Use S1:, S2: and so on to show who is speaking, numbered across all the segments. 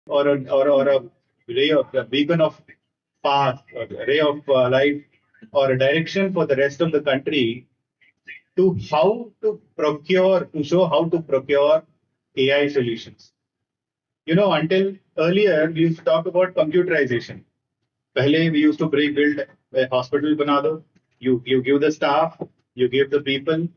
S1: or a ray of a beacon of path, or a ray of light, or a direction for the rest of the country to how to procure, to show how to procure AI solutions. Until earlier, we used to talk about computerization. Pehle we used to build a hospital bana do. You give the staff, you give the people,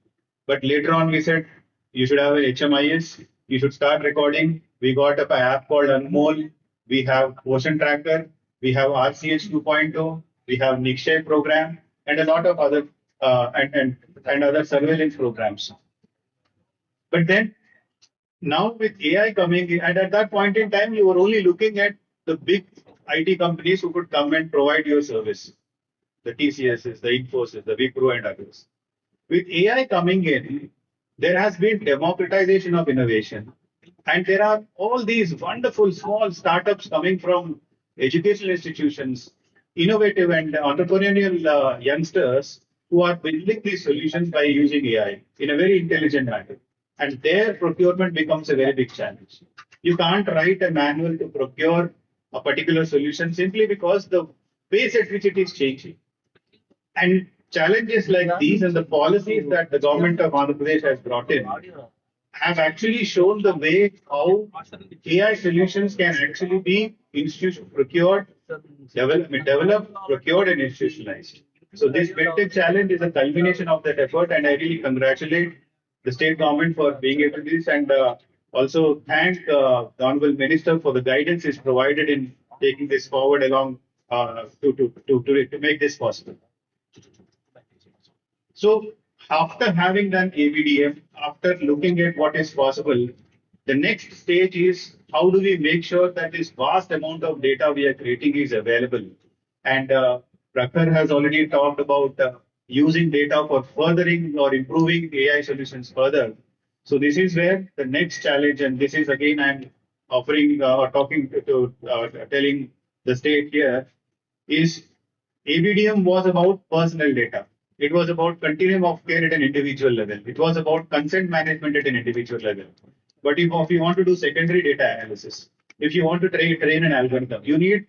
S1: but later on we said you should have a HMIS, you should start recording. We got an app called Anmol, we have Ocean Tracker, we have RCH 2.0, we have Nikshay program, and a lot of other and other surveillance programs. But then now with AI coming in, and at that point in time, you were only looking at the big IT companies who could come and provide your service, the TCSs, the Infosys, the Wipro and others. With AI coming in, there has been democratization of innovation. And there are all these wonderful small startups coming from educational institutions, innovative and entrepreneurial youngsters who are building these solutions by using AI in a very intelligent manner. And their procurement becomes a very big challenge. You can't write a manual to procure a particular solution simply because the pace at which it is changing. And challenges like these and the policies that the government of Andhra Pradesh has brought in have actually shown the way how AI solutions can actually be procured, developed, procured, and institutionalized. So this medtech challenge is a culmination of that effort, and I really congratulate the state government for being able to do this, and also thank the honorable minister for the guidance is provided in taking this forward along to make this possible. So after having done ABDM, after looking at what is possible, the next stage is how do we make sure that this vast amount of data we are creating is available? And Prakhar has already talked about using data for furthering or improving AI solutions further. So this is where the next challenge, and this is again I'm offering or talking to telling the state here, is ABDM was about personal data. It was about continuum of care at an individual level. It was about consent management at an individual level. But if you want to do secondary data analysis, if you want to train an algorithm, you need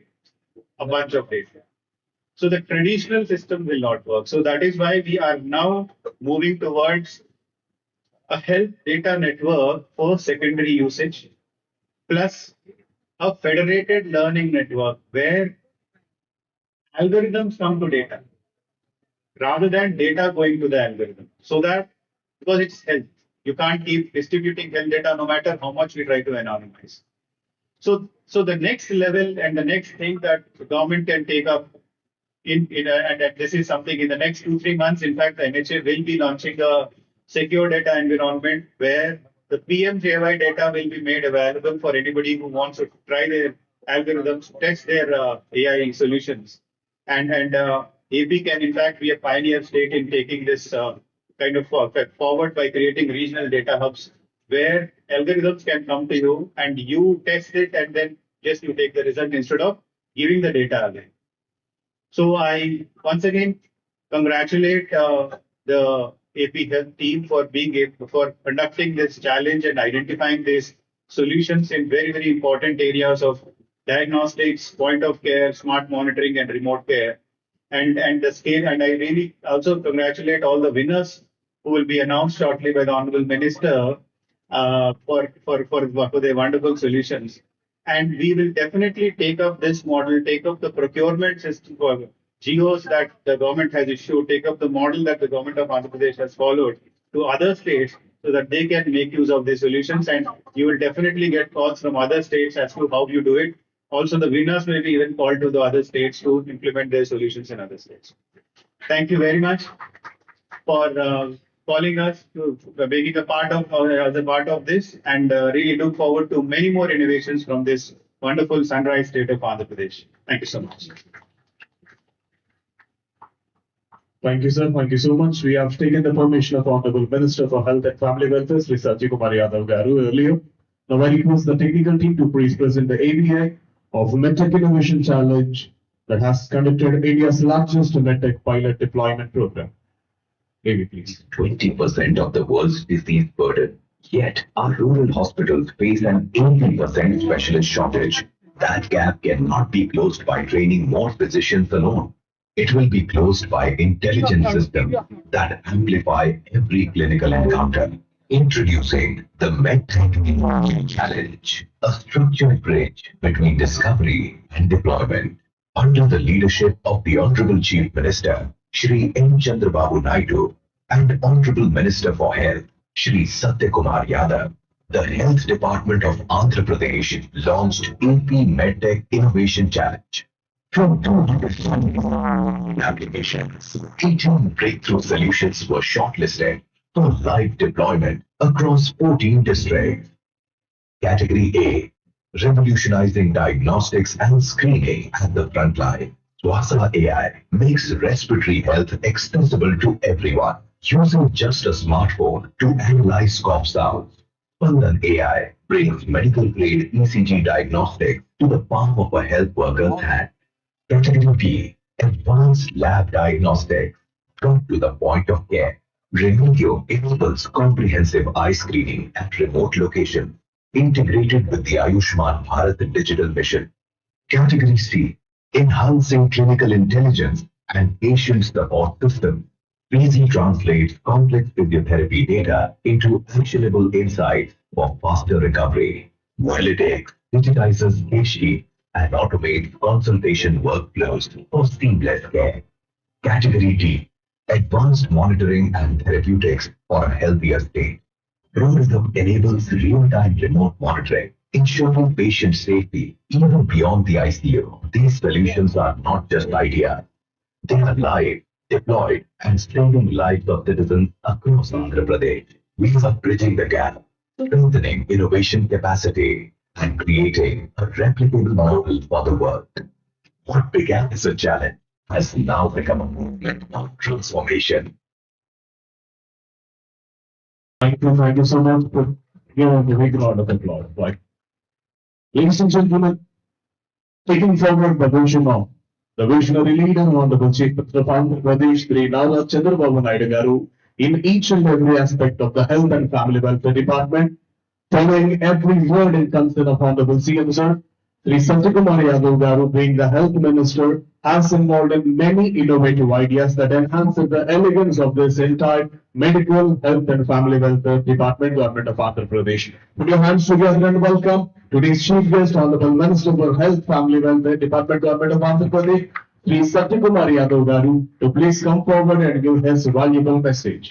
S1: a bunch of data. So the traditional system will not work. So that is why we are now moving towards a health data network for secondary usage, plus a federated learning network where algorithms come to data rather than data going to the algorithm. So that, because it's health, you can't keep distributing health data no matter how much we try to anonymize. So the next level and the next thing that the government can take up and this is something in the next 2-3 months. In fact, the NHA will be launching a secure data environment where the PMJY data will be made available for anybody who wants to try their algorithms, test their AI solutions. And AP can in fact be a pioneer state in taking this kind of forward by creating regional data hubs where algorithms can come to you and you test it and then just you take the result instead of giving the data again. So I once again congratulate the AP Health team for being able, for conducting this challenge and identifying these solutions in very, very important areas of diagnostics, point of care, smart monitoring, and remote care. And the scale, and I really also congratulate all the winners who will be announced shortly by the Honorable Minister for their wonderful solutions. And we will definitely take up this model, take up the procurement system for GOs that the government has issued, take up the model that the government of Andhra Pradesh has followed to other states so that they can make use of these solutions. And you will definitely get calls from other states as to how you do it. Also, the winners may be even called to the other states to implement their solutions in other states. Thank you very much for calling us to making a part of as a part of this, and really look forward to many more innovations from this wonderful sunrise state of Andhra Pradesh. Thank you so much.
S2: Thank you, sir. Thank you so much. We have taken the permission of Honorable Minister for Health and Family Welfare, Sri Satya Kumar Yadav Garu earlier. Now I request the technical team to please present the ABI of MedTech Innovation Challenge that has conducted India's largest MedTech pilot deployment program. ABI, please.
S3: 20% of the world's disease burden Yet, our rural hospitals face an 80% specialist shortage. That gap cannot be closed by training more physicians alone. It will be closed by intelligent systems that amplify every clinical encounter. Introducing the MedTech Challenge, a structured bridge between discovery and deployment. Under the leadership of the Honorable Chief Minister, Shri N. Chandrababu Naidu, and Honorable Minister for Health, Shri Satya Yadav, the Health Department of Andhra Pradesh launched AP MedTech Innovation Challenge. From 200 applications, 18 breakthrough solutions were shortlisted for live deployment across 14 districts. Category A, revolutionizing diagnostics and screening at the front line. Swasa AI makes respiratory health accessible to everyone using just a smartphone to analyze cough sounds. Pandan AI brings medical-grade ECG diagnostics to the palm of a health worker's hand. Category B, advanced lab diagnostics brought to the point of care. Remedium enables comprehensive eye screening at remote locations, integrated with the Ayushman Bharat digital mission. Category C, enhancing clinical intelligence and patient support systems. Easy translates complex physiotherapy data into actionable insights for faster recovery. Valedictory digitizes case sheets and automates consultation workflows for seamless care. Category D, advanced monitoring and therapeutics for a healthier state. Rhythm enables real-time remote monitoring, ensuring patient safety even beyond the ICU. These solutions are not just ideas. They are live, deployed, and saving lives of citizens across Andhra Pradesh. We are bridging the gap, strengthening innovation capacity, and creating a replicable model for the world. What began as a challenge has now become a movement of transformation.
S2: Thank you so much for giving a big round of applause. Like, ladies and gentlemen, taking forward the vision of the visionary leader, Honorable Chief Minister of Andhra Pradesh, Shri Nara Chandrababu Naidu Garu, in each and every aspect of the Health and Family Welfare Department, following every word and concern of Honorable CM Sir, Shri Satya Yadav Garu, being the Health Minister, has involved in many innovative ideas that enhance the elegance of this entire medical, health and family welfare department, government of Andhra Pradesh. Put your hands together and welcome today's chief guest, Honorable Minister for Health, Family Welfare Department, government of Andhra Pradesh, Shri Satya Yadav Garu, to please come forward and give his valuable message.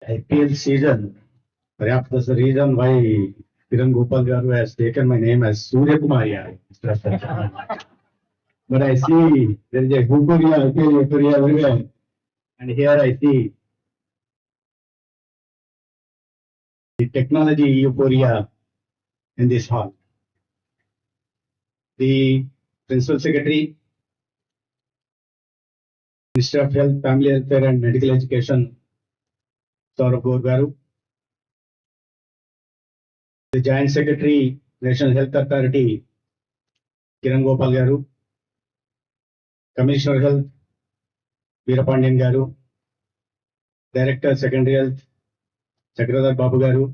S1: IPL season, perhaps that's the reason why Kiran Gopal Garu has taken my name as Surya Kumar. But I see there is a euphoria, IPL euphoria everywhere. And here I see the technology euphoria in this hall. The Principal Secretary, Minister of Health, Family Welfare and Medical Education, Saurabh Garu, the Joint Secretary, National Health Authority, Kiran Gopal Garu, Commissioner Health, Veerapandian Garu, Director Secondary Health, Sakradar Babu Garu,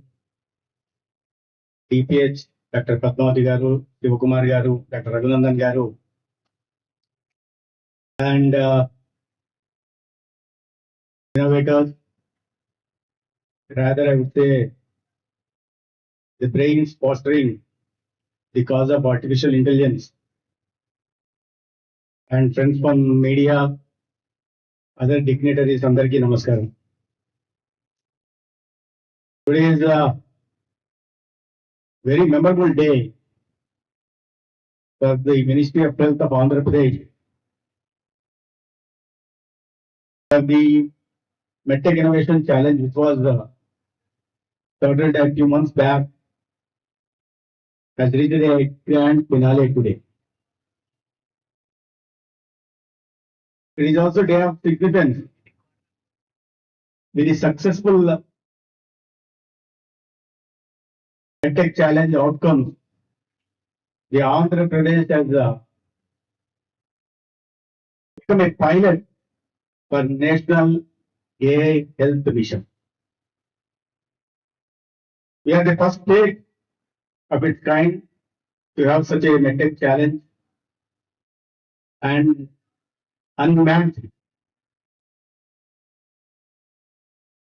S1: DPH, Dr. Padmavati Garu, Sivakumar Garu, Dr. Raghunandan Garu, and innovators, rather I would say the brains fostering the cause of artificial intelligence, and friends from media, other dignitaries, Andarki Namaskaram. Today is a very memorable day for the Ministry of Health of Andhra Pradesh. The MedTech Innovation Challenge, which was started a few months back, has reached a grand finale today. It is also a day of significance with the successful MedTech Challenge outcomes. The Andhra Pradesh has
S4: become a pilot for National AI Health Mission. We are the first state of its kind to have such a medtech challenge and unmatched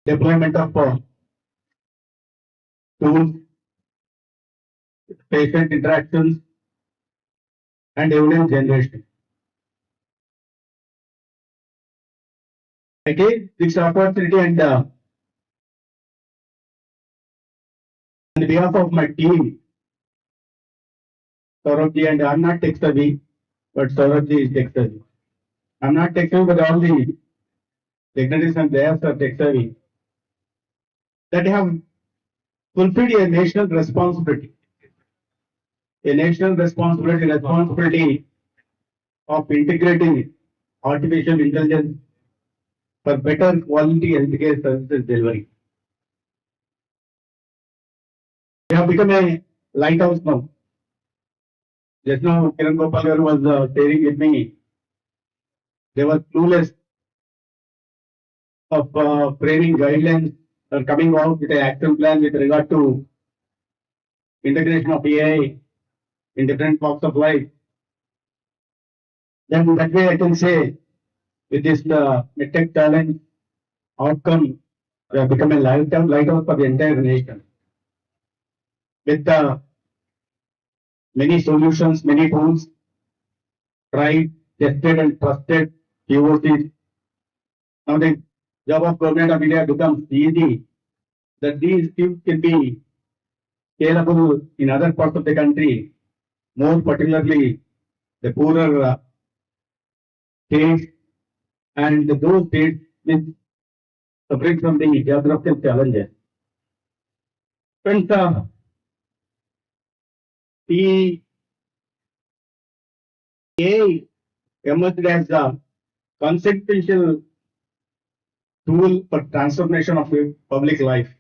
S4: deployment of tools, patient interactions, and evidence generation. I take this opportunity and on behalf of my team, Saurabhji, and I'm not tech savvy, but Saurabhji is tech savvy. I'm not tech savvy, but all the dignitaries and theirs are tech savvy. That have fulfilled a national responsibility. A national responsibility of integrating artificial intelligence for better quality healthcare services delivery. We have become a lighthouse now. Just now, Kiran Gopal garu was sharing with me. They were clueless of framing guidelines or coming out with an action plan with regard to integration of AI in different walks of life. Then that way I can say with this medtech challenge outcome, we have become a lighthouse for the entire nation. With many solutions, many tools, tried, tested and trusted POCs. Now the job of government of India becomes easy that these things can be scalable in other parts of the country, more particularly the poorer states and those states which suffering from the geographical challenges. Friends, the AI emerged as a consequential tool for transformation of public life.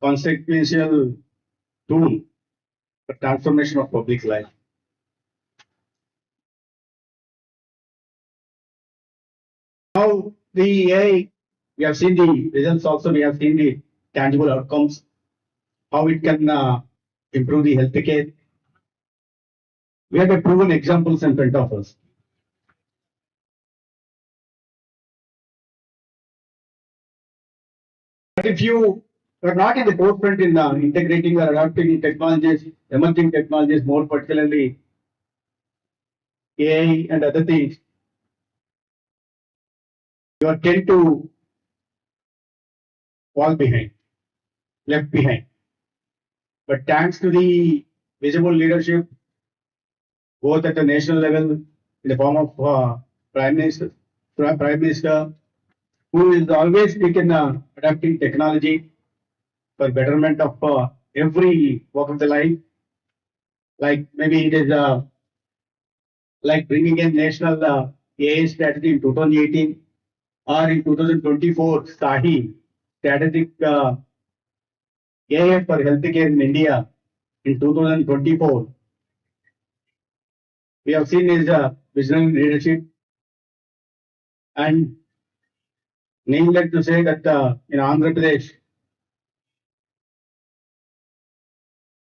S4: Consequential tool for transformation of public life. Now the AI, we have seen the results also, we have seen the tangible outcomes, how it can improve the healthcare. We have a proven examples in front of us. But if you are not in the forefront in integrating or adopting technologies, emerging technologies, more particularly AI and other things, you are tend to fall behind, left behind. But thanks to the visible leadership, both at the national level, in the form of Prime Minister, who is always taken adapting technology for betterment of every walk of the life. Like maybe it is like bringing in national AI strategy in 2018 or in 2024 SAHI strategic AI for healthcare in India in 2024. We have seen his visionary leadership and needless to say that in Andhra Pradesh,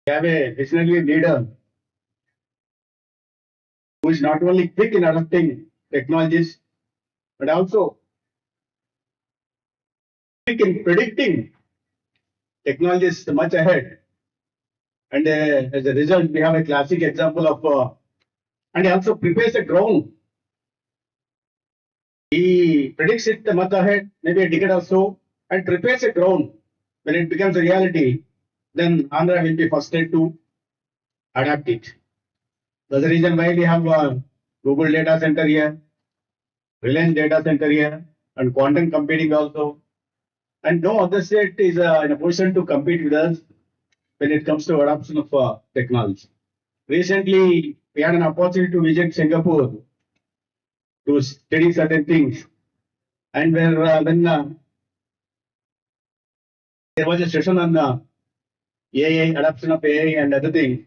S4: we have a visionary leader who is not only quick in adopting technologies, but also quick in predicting technologies much ahead. And as a result, we have a classic example of, and he also prepares a ground. He predicts it a month ahead, maybe a decade or so, and prepares a ground. When it becomes a reality, then Andhra will be first state to adapt it. That's the reason why we have Google data center here, Reliance data center here, and quantum computing also. And no other state is in a position to compete with us when it comes to adoption of technology. Recently, we had an opportunity to visit Singapore to study certain things. And when there was a session on AI, adoption of AI and other things,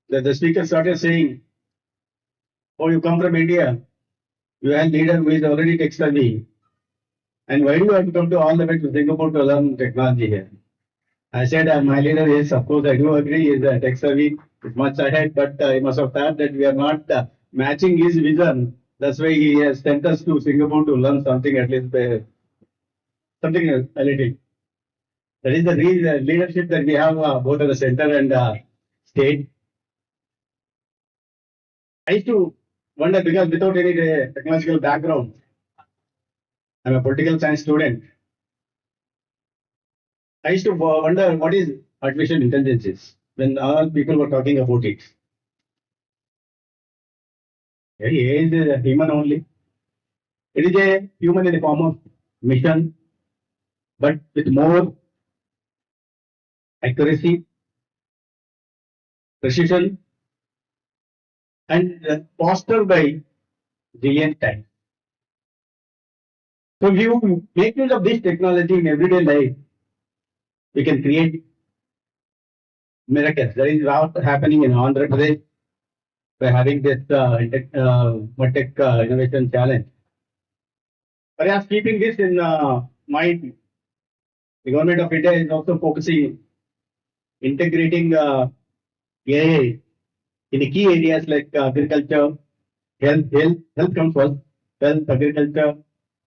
S4: the speaker started saying Oh, you come from India. You have leader who is already tech savvy. And why do you have to come to all the way to Singapore to learn technology here? I said, my leader is, of course, I do agree, is tech savvy, is much ahead, but he must have thought that we are not matching his vision. That's why he has sent us to Singapore to learn something, at least something a little. That is the leadership that we have both at the center and state. I used to wonder because without any technological background, I'm a political science student. I used to wonder what is artificial intelligence is when all people were talking about it. AI is a human only. It is a human in the form of mission, but with more accuracy, precision, and fostered by brilliant time. So if you make use of this technology in everyday life, we can create miracles. That is what happening in Andhra Pradesh by having this Medtech innovation challenge. Perhaps keeping this in mind, the government of India is also focusing integrating AI in the key areas like agriculture, health comes first, health, agriculture,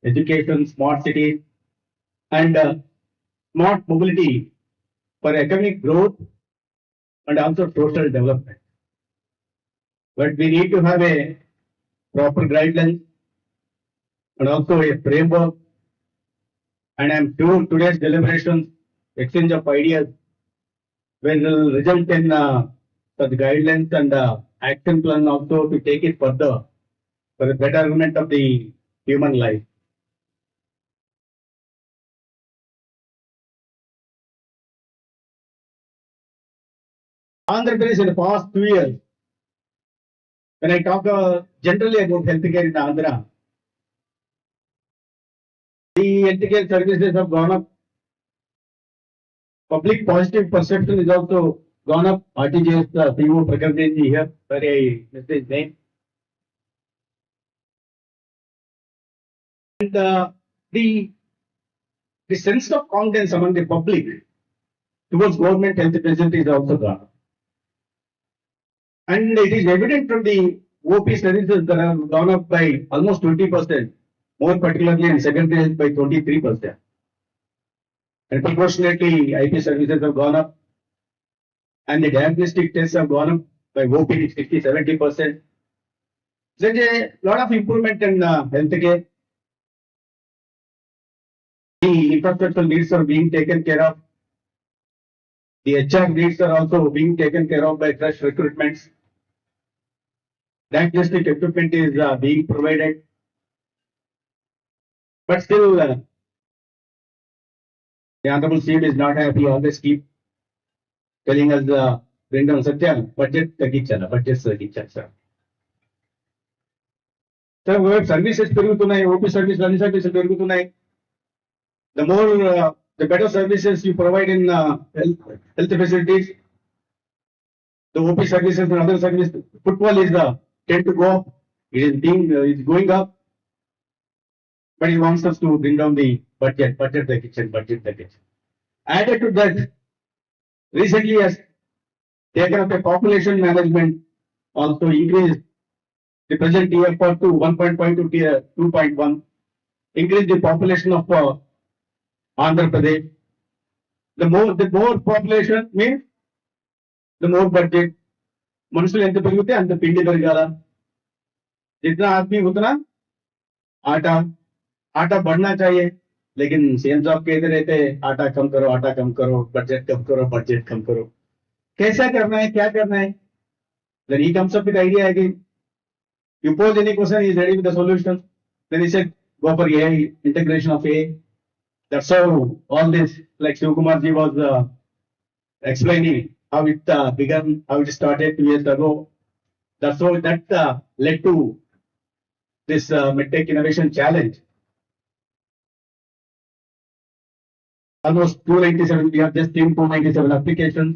S4: education, smart cities, and smart mobility for economic growth and also social development. But we need to have a proper guidelines and also a framework. And I'm sure today's deliberations, exchange of ideas, will result in such guidelines and action plan also to take it further for the betterment of the human life. Andhra Pradesh in the past 2 years, when I talk generally about healthcare in Andhra, the healthcare services have gone up. Public positive perception is also gone up. RTGS CEO Prakardenji here, sorry I missed his name. And the sense of confidence among the public towards government health facilities is also gone up. And it is evident from the OP services that have gone up by almost 20%, more particularly in secondary health by 23%. And proportionately, IP services have gone up, and the diagnostic tests have gone up by OP 60-70%. There's a lot of improvement in healthcare. The infrastructure needs are being taken care of. The HR needs are also being taken care of by fresh recruitments. Diagnostic equipment is being provided. But still, the Honorable CM is not happy. Always keep telling us, bring down Satya, budget తగ్గించాలి, budgets తగ్గించాలి sir. Sir services పెరుగుతున్నాయి, OP service అన్ని సర్వీసులు పెరుగుతున్నాయి. The more, the better services you provide in health facilities, the OP services and other services, footfall is tend to go up. It is being, it's going up. But he wants us to bring down the budget the kitchen. Added to that, recently has taken up a population management, also increased the present TFR to 1.5 to 2.1, increase the population of Andhra Pradesh. The more population means the more budget. मनुष्य ఎంత పెరిగితే అంత పిండి పెరగాల. जितना आदमी उतना आटा बढ़ना चाहिए. लेकिन सीएम साहब कहते रहते आटा कम करो, बजट कम करो. कैसा करना है, क्या करना है? Then he comes up with idea again. You pose any question, he is ready with the solution. Then he said, go for AI, integration of AI. That's how all this, like Kumar ji was explaining how it began, how it started 2 years ago. That's how that led to this Medtech Innovation Challenge. Almost 297, we have just seen 297 applications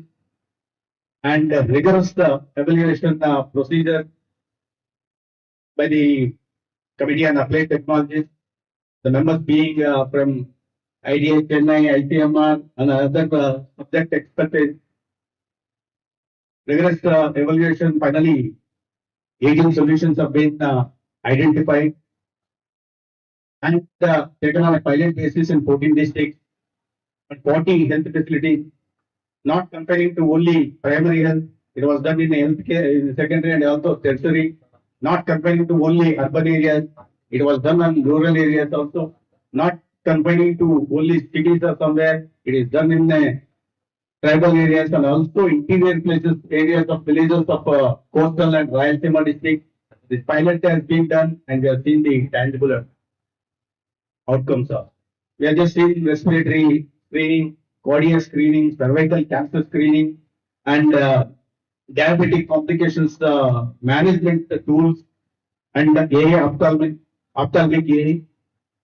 S4: and rigorous evaluation procedure. by the Committee on Applied Technologies, the members being from IDA, Chennai, ICMR, and other subject expertise. Rigorous evaluation, finally, 18 solutions have been identified and taken on a pilot basis in 14 districts and 40 health facilities, not confining to only primary health. It was done in healthcare, in secondary and also tertiary, not confining to only urban areas. It was done on rural areas also, not confining to only cities or somewhere. It is done in tribal areas and also interior places, areas of villages of coastal and Rayalaseema district. This pilot has been done and we have seen the tangible outcomes of. We are just seeing respiratory screening, cardiac screening, cervical cancer screening, and diabetic complications management tools, and AA ophthalmic AA.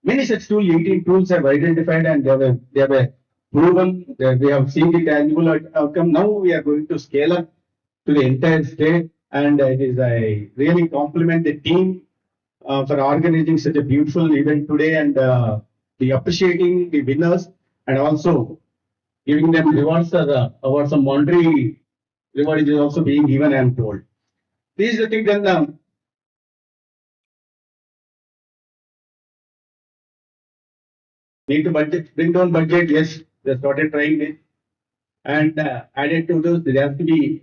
S4: Many such tools, 18 tools have identified and they have proven that we have seen the tangible outcome. Now we are going to scale up to the entire state, and it is I really compliment the team for organizing such a beautiful event today and the appreciating the winners and also giving them rewards as awards. Some monetary reward is also being given, I am told. This is the thing that need to budget, bring down budget. Yes, they started trying this and added to those, there has to be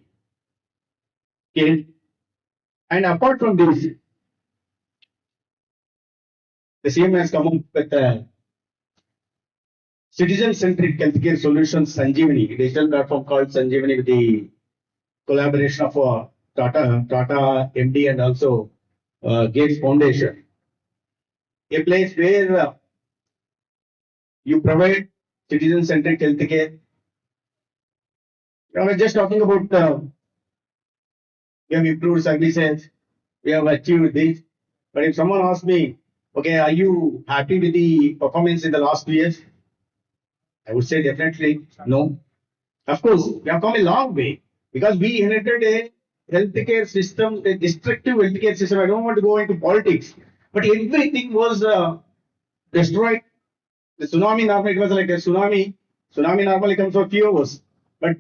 S4: scale. And apart from this, the CM has come up with citizen-centric healthcare solutions, Sanjeevani, a digital platform called Sanjeevani with the collaboration of Tata MD and also Gates Foundation. A place where you provide citizen-centric healthcare. We're just talking about we have improved services, we have achieved this. But if someone asks me, okay, are you happy with the performance in the last 2 years? I would say definitely no. Of course, we have come a long way because we inherited a healthcare system, a destructive healthcare system. I don't want to go into politics, but everything was destroyed. The tsunami normally it was like a tsunami. Tsunami normally comes for a few hours, but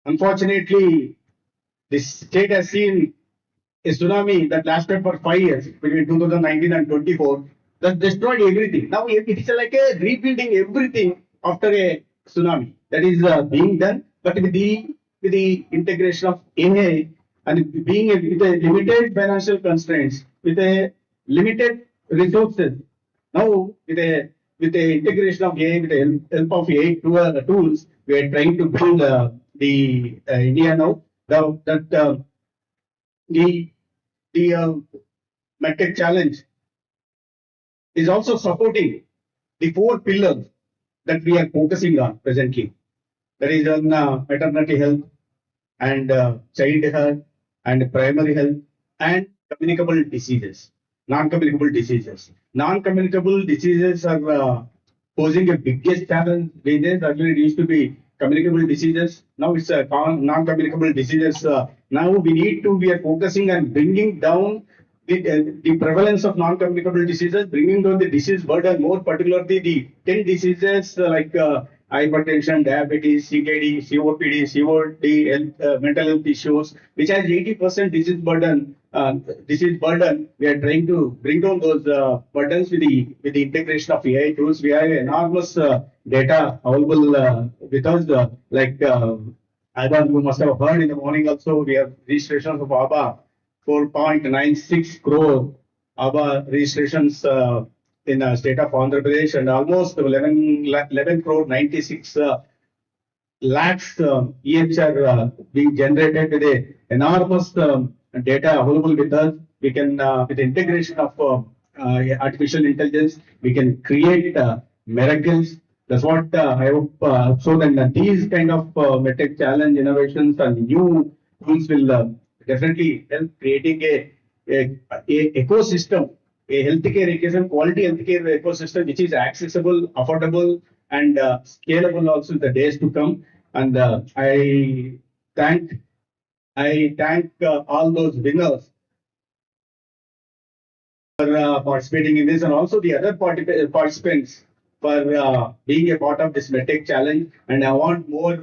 S4: unfortunately, this state has seen a tsunami that lasted for 5 years between 2019 and 24 that destroyed everything. Now it is like a rebuilding everything after a tsunami that is being done, but with the integration of AI and being with a limited financial constraints, with a limited resources. Now with the integration of AI, with the help of AI tools, we are trying to build the India now. That the medtech challenge is also supporting the 4 pillars that we are focusing on presently. That is on maternity health and child health and primary health and communicable diseases, non-communicable diseases. Non-communicable diseases are posing a biggest challenge these days. Earlier it used to be communicable diseases. Now it's non-communicable diseases. Now we are focusing on bringing down the prevalence of non-communicable diseases, bringing down the disease burden, more particularly the 10 diseases like hypertension, diabetes, CKD, COPD, COD, mental health issues, which has 80% disease burden. We are trying to bring down those burdens with the integration of AI tools. We have enormous data available with us, like Yadav, you must have heard in the morning also, we have registrations of ABA, 4.96 crore ABA registrations in the state of Andhra Pradesh and almost 11 crore 96 lakhs EHR being generated with a enormous data available with us. We can, with the integration of artificial intelligence, we can create miracles. That's what I hope. So then these kind of medtech challenge innovations and new tools will definitely help creating a ecosystem, a healthcare ecosystem, quality healthcare ecosystem, which is accessible, affordable, and scalable also in the days to come. And I thank all those winners participating in this, and also the other participants for being a part of this MedTech challenge. And I want more,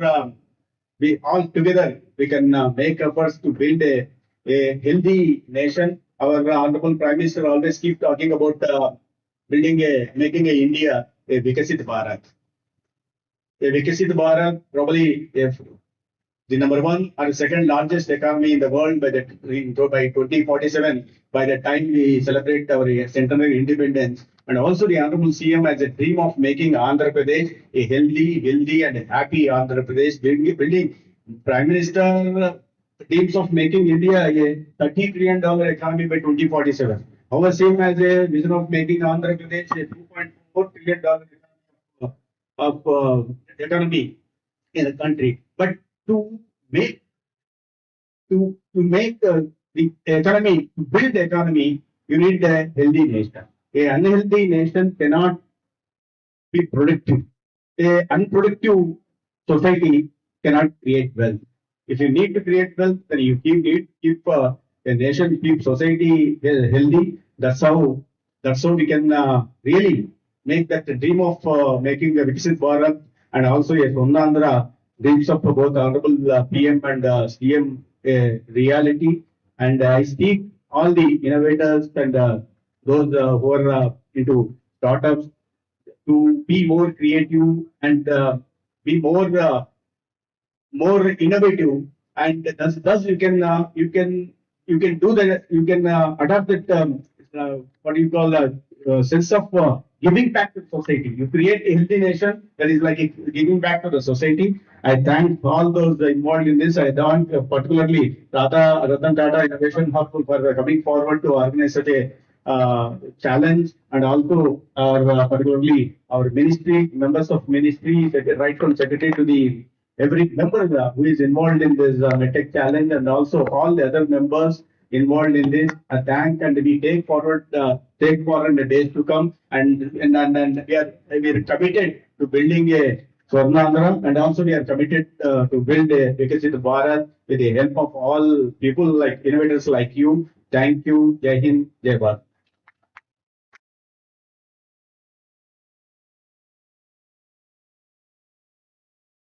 S4: we all together, we can make efforts to build a healthy nation. Our Honorable Prime Minister always keep talking about making a India a Vikasit Bharat. A Vikasit Bharat, probably if the number one or second largest economy in the world by 2047, by the time we celebrate our centenary independence. And also the Honorable CM has a dream of making Andhra Pradesh a healthy, wealthy and happy Andhra Pradesh, building Prime Minister dreams of making India a $30 trillion economy by 2047. Our CM has a vision of making Andhra Pradesh a $2.4 trillion economy in the country. But to make the economy, to build the economy, you need a healthy nation. A unhealthy nation cannot be productive. A unproductive society cannot create wealth. If you need to create wealth, then you keep a nation, keep society healthy. That's how we can really make that dream of making a Viksit Bharat and also a Swarnandhra dreams of both Honorable PM and CM reality. And I speak all the innovators and those who are into startups to be more creative and be more innovative, and thus you can do that, you can adopt that what do you call that sense of giving back to society. You create a healthy nation that is like giving back to the society. I thank all those involved in this. I thank particularly Ratan Tata Innovation Hub for coming forward to organize such a challenge, and also particularly our ministry, members of ministry, right from secretary to the every member who is involved in this MedTech challenge, and also all the other members involved in this. Thank, and we take forward the days to come, and we are committed to building a Swarnandhra, and also we are committed to build a Vikasit Bharat with the help of all people like innovators like you. Thank you. Jai Hind, Jai Bharat.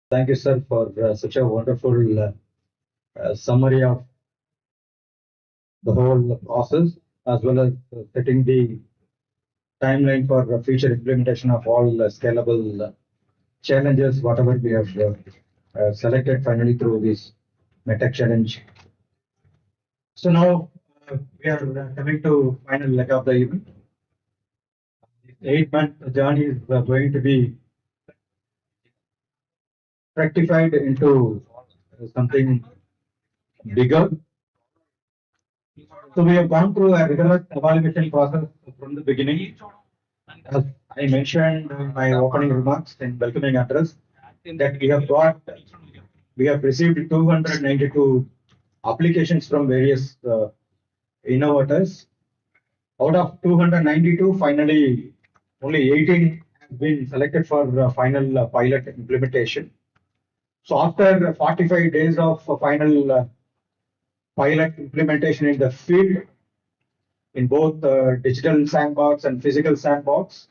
S5: Thank you, sir, for such a wonderful summary of the whole process, as well as setting the timeline for future implementation of all scalable challenges, whatever we have selected finally through this MedTech challenge. So now we are coming to final leg of the event. 8-month journey is going to be rectified into something bigger. So we have gone through a rigorous evaluation process from the beginning. As I mentioned in my opening remarks and welcoming address, that we have received 292 applications from various innovators. Out of 292, finally only 18 have been selected for final pilot implementation. So after 45 days of final pilot implementation in the field, in both digital sandbox and physical sandbox,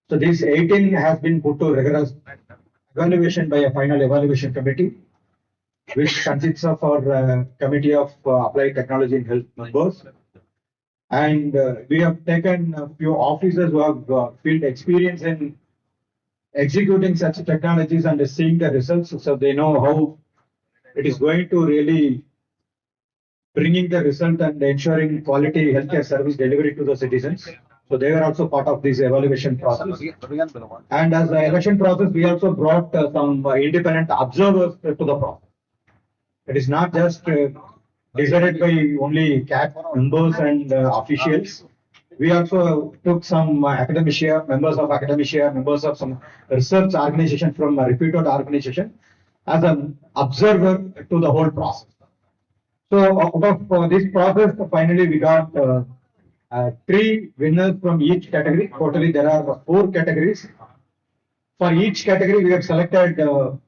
S5: so this 18 has been put to rigorous evaluation by a final evaluation committee, which consists of our committee of applied technology and health members. And we have taken a few officers who have field experience in executing such technologies and seeing the results, so they know how it is going to really bringing the result and ensuring quality healthcare service delivery to the citizens. So they were also part of this evaluation process. And as the evaluation process, we also brought some independent observers to the process. It is not just decided by only CAT members and officials. We also took some academia, members of academia, members of some research organization from a reputed organization as an observer to the whole process. So out of this process, finally we got 3 winners from each category. Totally there are 4 categories. For each category, we have selected 2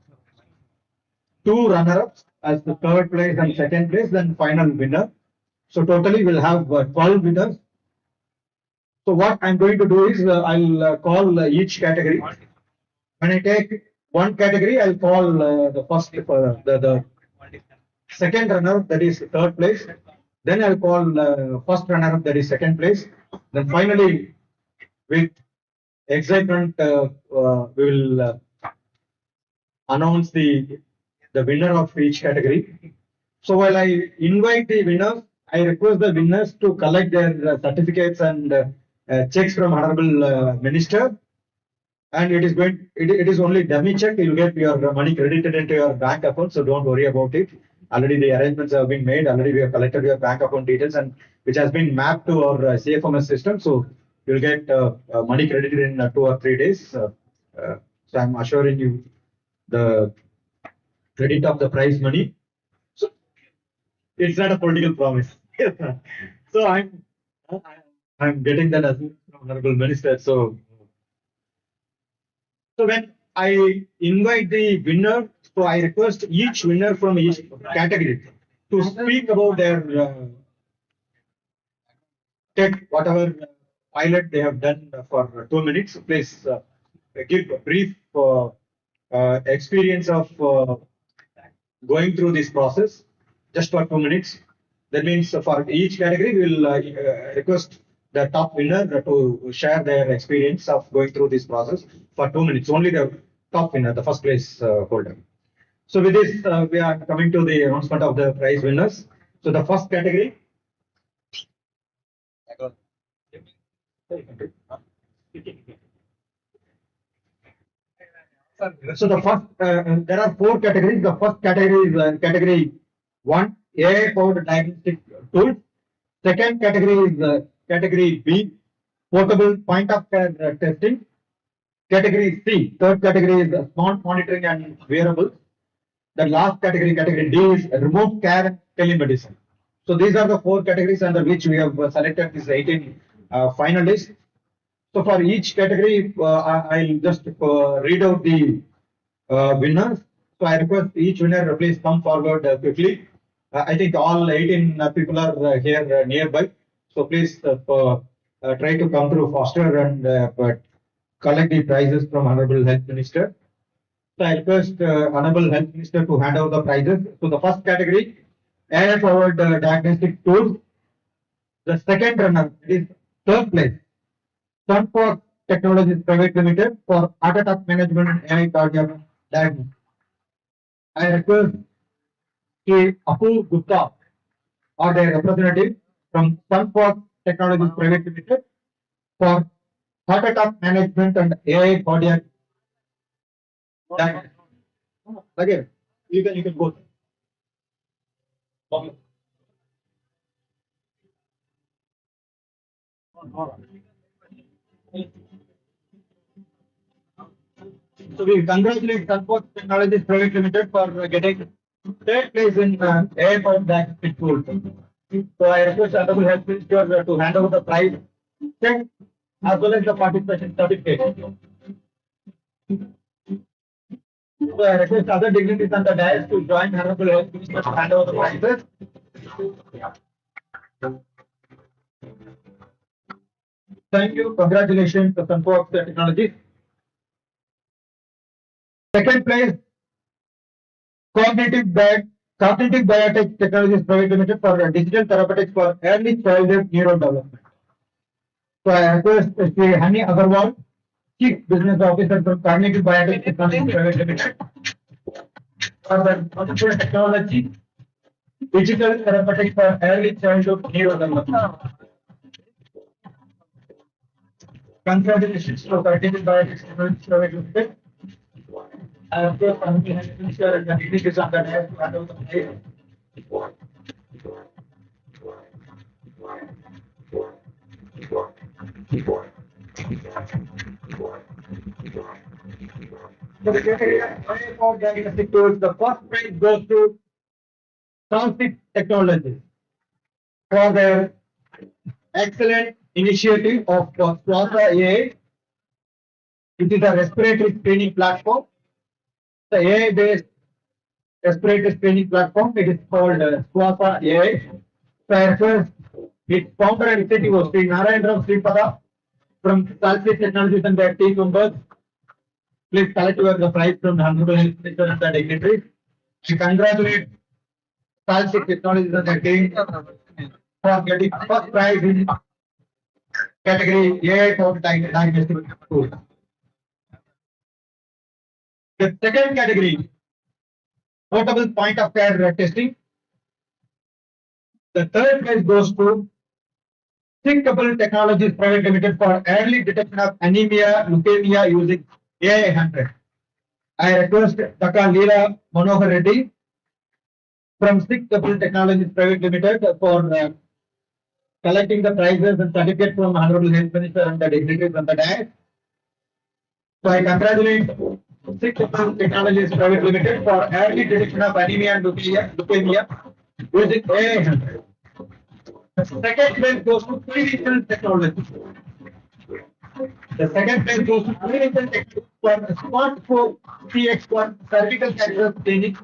S5: runner-ups as the 3rd place and 2nd place, then final winner. So totally we'll have 12 winners. So what I'm going to do is I'll call each category. When I take one category, I'll call the first, the second runner, that is third place. Then I'll call first runner, that is second place. Then finally, with excitement, we will announce the winner of each category. So while I invite the winners, I request the winners to collect their certificates and checks from Honorable Minister. And it is only dummy check. You'll get your money credited into your bank account, so don't worry about it. Already the arrangements have been made. Already we have collected your bank account details, and which has been mapped to our CFMS system. So you'll get money credited in 2 or 3 days. So I'm assuring you the credit of the prize money. So it's not a political promise. So I'm getting that as Honorable Minister. So when I invite the winner, so I request each winner from each category to speak about their tech, whatever pilot they have done for 2 minutes. Please give a brief experience of going through this process just for 2 minutes. That means for each category, we will request the top winner to share their experience of going through this process for 2 minutes. Only the top winner, the first place holder. So with this, we are coming to the announcement of the prize winners. So the first category. So the first, there are 4 categories. The first category is category 1, AI powered diagnostic tools. Second category is category B, portable point of care testing. Category C, third category is smart monitoring and wearables. The last category, category D, is remote care and telemedicine. So these are the 4 categories under which we have selected these 18 finalists. So for each category, I'll just read out the winners. So I request each winner please come forward quickly. I think all 18 people are here nearby. So please try to come through faster and collect the prizes from Honorable Health Minister. So I request Honorable Health Minister to hand over the prizes. So the first category, AI powered diagnostic tools. The second runner is third place, Sunfox Technologies Private Limited for heart attack management and AI cardiac diagnosis. I request K. Apu Gupta or their representative from Sunfox Technologies Private Limited for heart attack management and AI cardiac diagnosis. Again, you can go. So we congratulate Sunfox Technologies Private Limited for getting third place in AI-powered diagnostic tools. So I request Honorable Health Minister to hand over the prize check as well as the participation certificate. So I request other dignitaries on the dais to join Honorable Health Minister to hand over the prizes. Thank you. Congratulations to Sunfox Technologies. Second place, Cognitive Biotech Technologies Private Limited for digital therapeutics for early childhood neurodevelopment. So I request Sri Hani Agarwal, Chief Business Officer from Cognitive Biotech Technologies Private Limited for the computer technology, digital therapeutics for early childhood neurodevelopment. Congratulations to Cognitive Biotech Technologies Private Limited. I have to Minister and the dignitaries on the dais to hand over the prize. So the category of diagnostic tools, the first prize goes to Transit Technologies for their excellent initiative of Swasa AI, which is a respiratory screening platform. The AI-based respiratory screening platform, it is called Swasa AI. So I request its founder and CTO, Sri Narayan Ram Sripada, from Satya Technologies and their team members. Please collect your prize from the Honorable Health Minister and the dignitaries. We congratulate Satya Technologies and their team for getting first prize in category AI for diagnostic tool. The second category, portable point of care testing. The third place goes to Thinkable Technologies Private Limited for early detection of anemia, leukemia using AI 100. I request Dr. Leela Manohar Reddy from Thinkable Technologies Private Limited for collecting the prizes and certificate from Honorable Health Minister and the dignitaries on the dais. So I congratulate Thinkable Technologies Private Limited for early detection of anemia and leukemia using AI 100. The second place goes to clinical technology. The second place goes to clinical technology for Smart 4 CX1 cervical cancer clinic.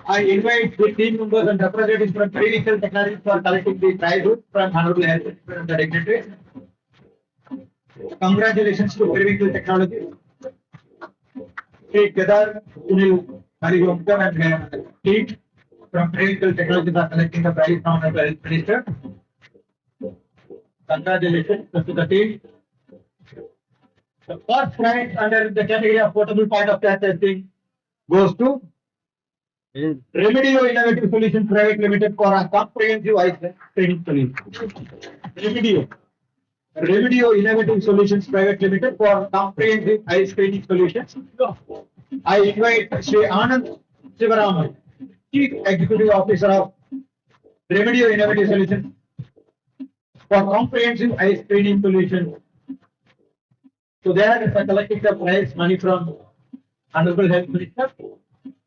S5: I invite the team members and representatives from clinical technology for collecting the prizes from Honorable Health Minister and the dignitaries. Congratulations to clinical technology. Yadav, Sunil, Harigomkar and team from clinical technologies are collecting the prize from the Health Minister. Congratulations to the team. The first prize under the category of portable point of care testing goes to Remedio Innovative Solutions Private Limited for a comprehensive eye training solution. Remedio Innovative Solutions Private Limited for comprehensive eye training solutions. I invite Sri Anand Sivaraman, Chief Executive Officer of Remedio Innovative Solutions for comprehensive eye screening solutions. So there is a collecting the prize money from Honorable Health Minister.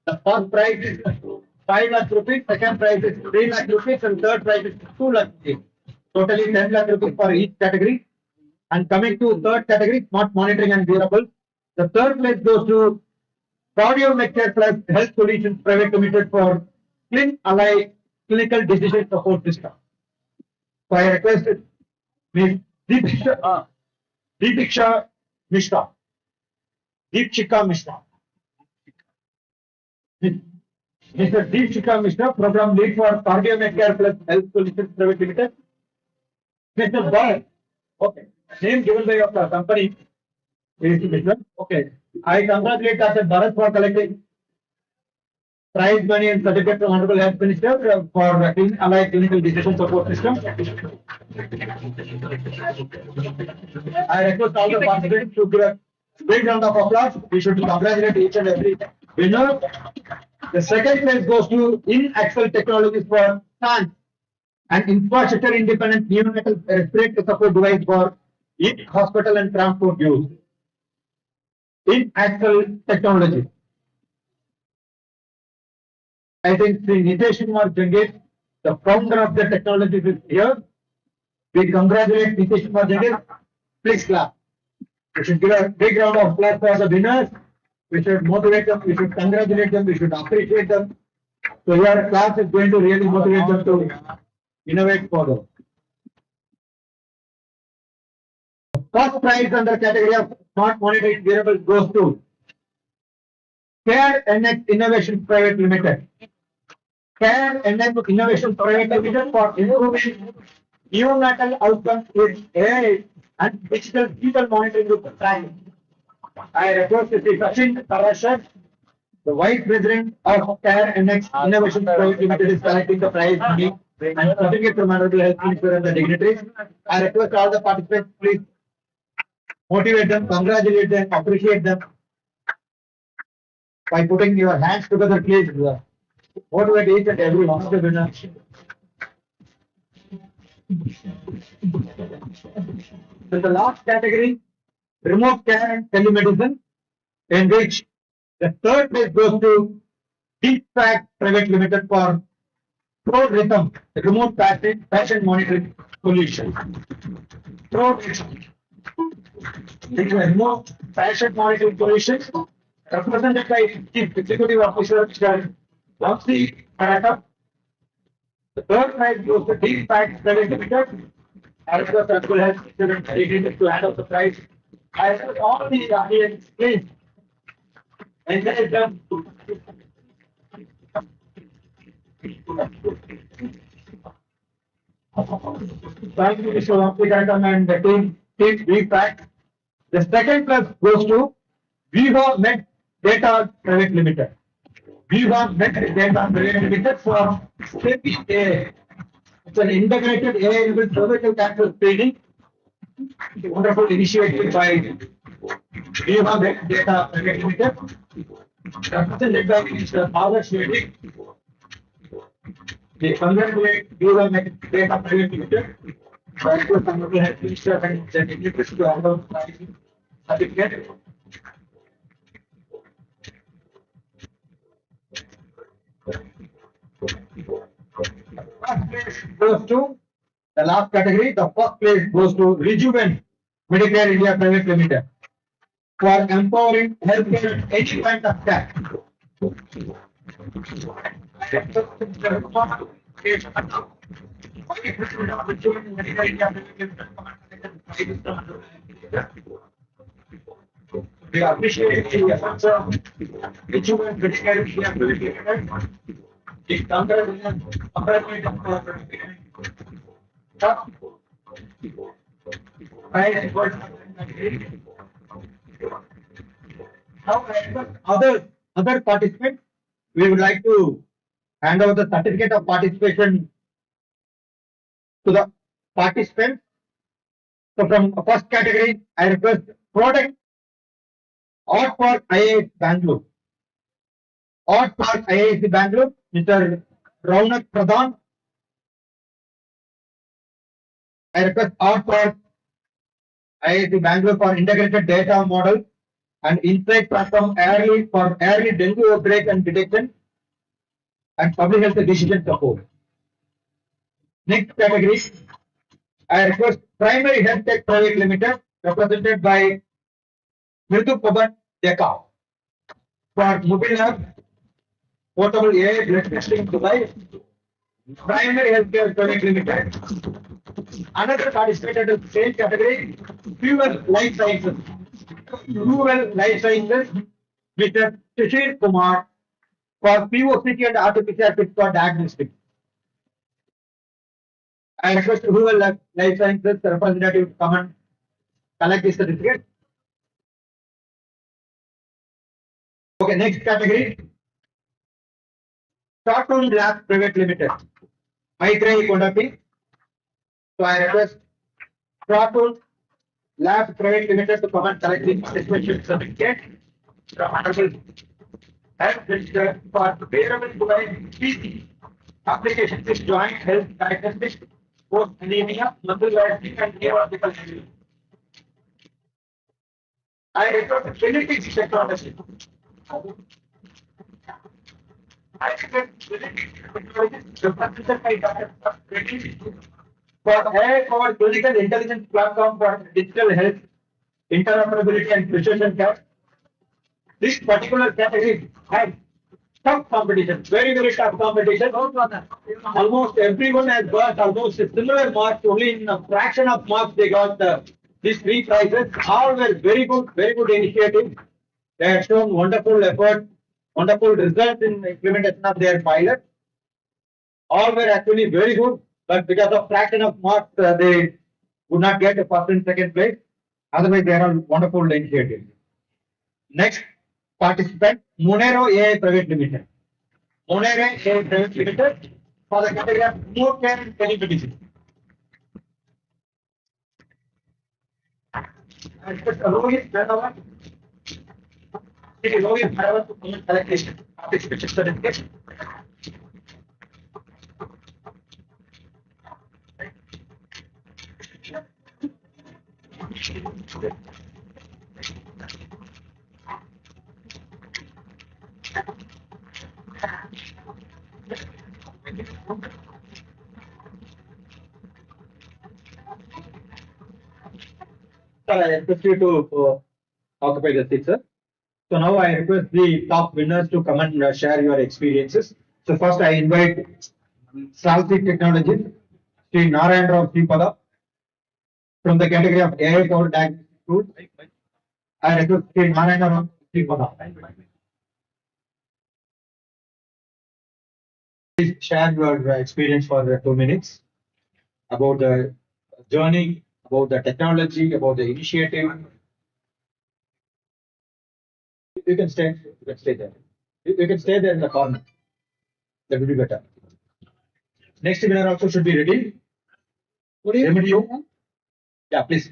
S5: The first prize is 5 lakh rupees, second prize is 3 lakh rupees, and third prize is 2 lakh rupees. Totally 10 lakh rupees for each category. And coming to third category, smart monitoring and wearable. The third place goes to Cardio Medcare Plus Health Solutions Private Limited for Ally Clinical Decision Support System. So I requested Ms. Deepika Mishra. Mr. Deepika Mishra, Program Lead for Cardio Medcare Plus Health Solutions Private Limited. Mr. Bharat, okay, name given by your company is Mishra. Okay, I congratulate Dr. Bharat for collecting prize money and certificate from Honorable Health Minister for Allied Clinical Decision Support System. I request all the participants to give a big round of applause. We should congratulate each and every winner. The second place goes to In-Axle Technologies for SANS, an infrastructure independent neonatal respiratory support device for hospital and transport use. In-Axle Technologies. I think Sri Nitesh Kumar Jengis, the founder of the technology, is here. We congratulate Nitesh Kumar Jengis. Please clap. We should give a big round of applause for the winners. We should motivate them, we should congratulate them, we should appreciate them. So your class is going to really motivate them to innovate further. First prize under category of smart monitoring wearables goes to Care NX Innovation Private Limited. Care NX Innovation Private Limited for improving neonatal outcomes with AI and digital fetal monitoring with tracking. I request Sri Sachin Tarashar, the Vice President of Care NX Innovation Private Limited, is collecting the prize money and certificate from Honorable Health Minister and the dignitaries. I request all the participants, please motivate them, congratulate them, appreciate them by putting your hands together. Please motivate each and every one of the winners. So the last category, remote care and telemedicine, in which the third place goes to Deep Fact Private Limited for Pro Rhythm, the remote patient monitoring solution. Pro Rhythm. It is a remote patient monitoring solution represented by Chief Executive Officer Mr. Vamsi Karata. The third prize goes to Deep Fact Private Limited I request Honorable Health Minister to hand out the prize. I request all the audience, please encourage them to. Thank you, Mr. Rampikantam and the team VPAC. The second prize goes to Viva Med Data Private Limited. Viva Med Data Private Limited for CPA. It's an integrated AI-enabled cervical cancer screening. Wonderful initiative by Viva Med Data Private Limited. Represented by Mr. Father Shreddy. The congratulate Viva Med Data Private Limited. Thank you, Honorable Health Minister and the Deputy to hand out the certificate. First place goes to the last category. The first place goes to Rejuven Medicare India Private Limited for empowering healthcare at any point of time. We appreciate the efforts of Rejuven Medicare India Private Limited. The other participants, we would like to hand over the certificate of participation to the participants. So from the first category, I request product Art for IAS Bangalore. Art for IAS Bangalore, Mr. Raunak Pradhan. I request Art for IAS Bangalore for integrated data model and insight platform for early dengue outbreak and detection and public health decision support. Next category, I request Primary Health Tech Private Limited, represented by Mritu Paban Deka, for mobile lab, portable AI blood testing device, Primary Healthcare Private Limited. Another participated in the same category, Fuel Life Sciences. Fuel Life Sciences, Mr. Kumar, for POCT and artificial fit for diagnostics. I request Rural Life Sciences representative to come and collect this certificate. Okay, next category. Short-term Lab Private Limited. Maitrey Kondapi. So I request Short-term Lab Private Limited to come and collect this special certificate from Honorable Health Minister for wearable device PC application is joint health diagnostics, post anemia, muscle wasting, and neurological health. I request genetics technology. I request genetics technology represented by Dr. for AI-powered clinical intelligence platform for digital health, interoperability, and precision care. This particular category has tough competition, very tough competition. Almost everyone has got almost similar marks, only in a fraction of marks they got these three prizes. All were very good initiatives. They have shown wonderful effort, wonderful results in implementation of their pilot. All were actually very good, but because of fraction of marks, they would not get a first and second place. Otherwise, they are wonderful initiatives. Next participant, Monero AI Private Limited. Monero AI Private Limited for the category of remote care and telemedicine. Rohit Yadav. Rohit Yadav to come and collect this participation certificate. I request you to occupy the seat, sir. So now I request the top winners to come and share your experiences. So first I invite Salty Technologies, Sri Narayan Rao Sripada, from the category of AI powered diagnostic tools. I request Sri Narayana to speak for that. Please share your experience for 2 minutes about the journey, about the technology, about the initiative. You can stay. You can stay there. You can stay there in the corner. That will be better. Next winner also should be ready.
S6: Good evening,
S5: Remedy you.
S6: everyone.
S5: Yeah, please.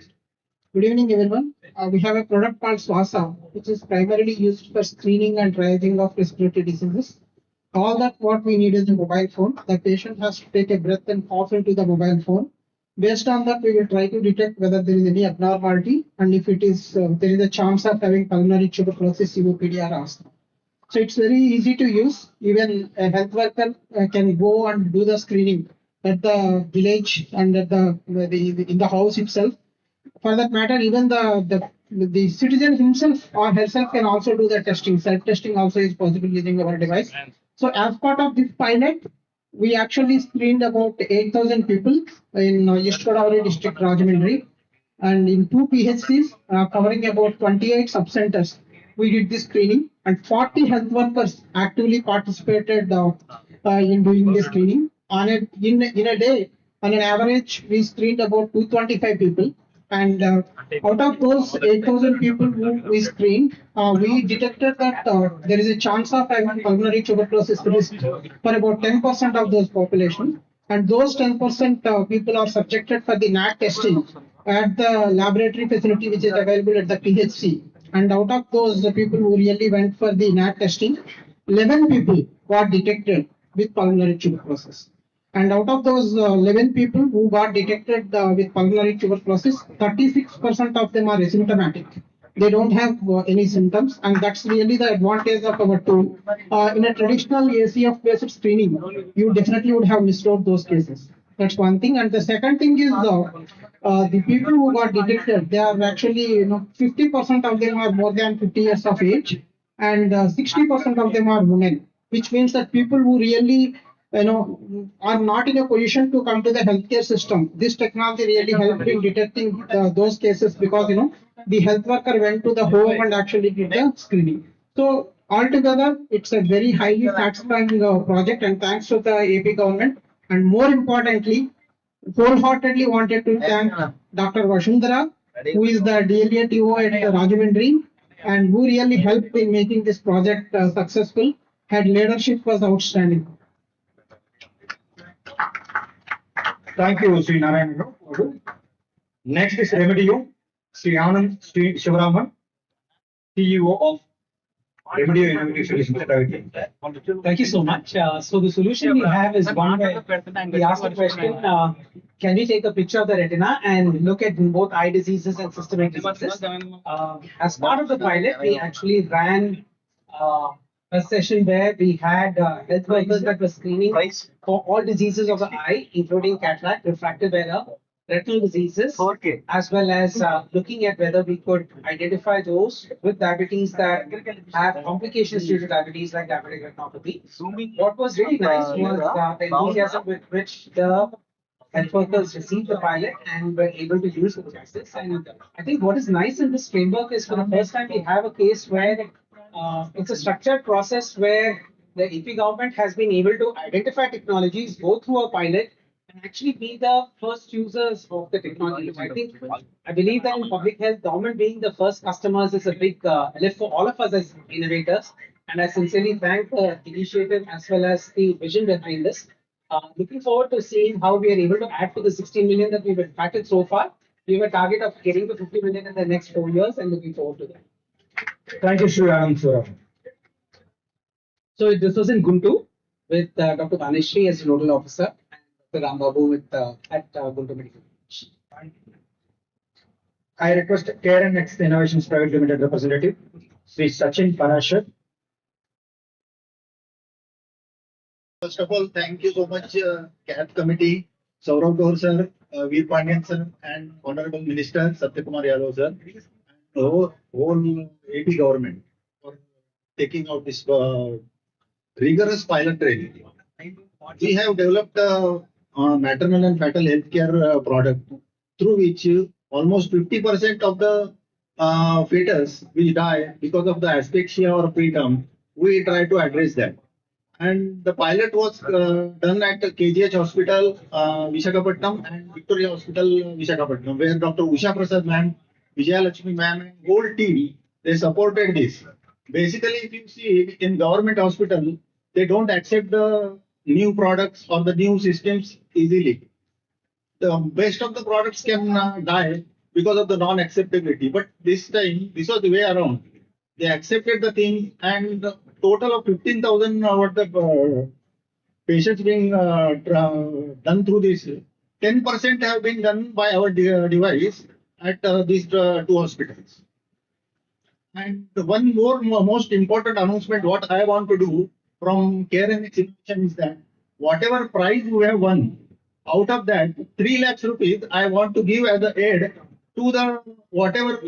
S6: Good evening, everyone. We have a product called Swasa, which is primarily used for screening and triaging of respiratory diseases. All that what we need is a mobile phone. The patient has to take a breath and cough into the mobile phone. Based on that, we will try to detect whether there is any abnormality and if it is there is a chance of having pulmonary tuberculosis, COPD, or asthma. So it's very easy to use. Even a health worker can go and do the screening at the village and at in the house itself. For that matter, even the citizen himself or herself can also do the testing. Self-testing also is possible using our device. So as part of this pilot, we actually screened about 8,000 people in East Godavari district, Rajahmundry, and in 2 PHCs covering about 28 sub-centers. We did this screening and 40 health workers actively participated in doing this screening. In a day, on an average, we screened about 225 people. And out of those 8,000 people who we screened, we detected that there is a chance of having pulmonary tuberculosis risk for about 10% of those population. And those 10% people are subjected for the NAT testing at the laboratory facility which is available at the PHC. And out of those people who really went for the NAT testing, 11 people got detected with pulmonary tuberculosis. And out of those 11 people who got detected with pulmonary tuberculosis, 36% of them are asymptomatic. They don't have any symptoms, and that's really the advantage of our tool. In a traditional ACF-based screening, you definitely would have missed out those cases. That's one thing. And the second thing is the people who got detected, they are actually, 50% of them are more than 50 years of age, and 60% of them are women, which means that people who really are not in a position to come to the healthcare system. This technology really helped in detecting those cases because the health worker went to the home and actually did the screening. So altogether, it's a very highly satisfying project, and thanks to the AP government. And more importantly, wholeheartedly wanted to thank Dr. Vashundhara, who is the DLA at Rajahmundry, and who really helped in making this project successful. Her leadership was outstanding.
S5: Thank you, Sri Narayana. Next is Remedy, Sri Anand Sri Shivaraman, CEO of Remedy Innovative Solutions Private Limited.
S7: Thank you so much. So the solution we have is one where we ask the question, can we take a picture of the retina and look at both eye diseases and systemic diseases? As part of the pilot, we actually ran a session where we had health workers that were screening for all diseases of the eye, including cataract, refractive error, retinal diseases, as well as looking at whether we could identify those with diabetes that have complications due to diabetes, like diabetic retinopathy. What was really nice was the enthusiasm with which the health workers received the pilot and were able to use the devices. And I think what is nice in this framework is for the first time we have a case where it's a structured process where the AP government has been able to identify technologies, go through a pilot, and actually be the first users of the technology. I believe that in public health, government being the first customers is a big lift for all of us as innovators. And I sincerely thank the initiative as well as the vision behind this. Looking forward to seeing how we are able to add to the 16 million that we've impacted so far. We have a target of getting to 50 million in the next 4 years, and looking forward to that.
S5: Thank you, Sri Anand.
S7: So this was in Guntur with Dr. Tanishri as nodal officer and Dr. Rambabu with at Guntur Medical College.
S5: I request Care and Next Innovations Private Limited representative, Sri Sachin Parashar.
S1: First of all, thank you so much, CAT committee, Saurav Gaur sir, Veer Pandian sir, and Honorable Minister Satya Yadav sir, and the whole AP government for taking out this rigorous pilot training. We have developed a maternal and fetal healthcare product through which
S4: almost 50% of the fetus which die because of the asphyxia or preterm, we try to address them. And the pilot was done at KGH Hospital, Visakhapatnam, and Victoria Hospital, Visakhapatnam, where Dr. Usha Prasad ma'am, Vijaya Lakshmi ma'am, and whole team, they supported this. Basically, if you see in government hospital, they don't accept the new products or the new systems easily. The best of the products can die because of the non-acceptability. But this time, this was the way around. They accepted the thing, and the total of 15,000 what the patients being done through this. 10% have been done by our device at these two hospitals. And one more most important announcement, what I want to do from Care and Innovation is that whatever prize we have won, out of that 3 lakhs rupees, I want to give as a aid to the whatever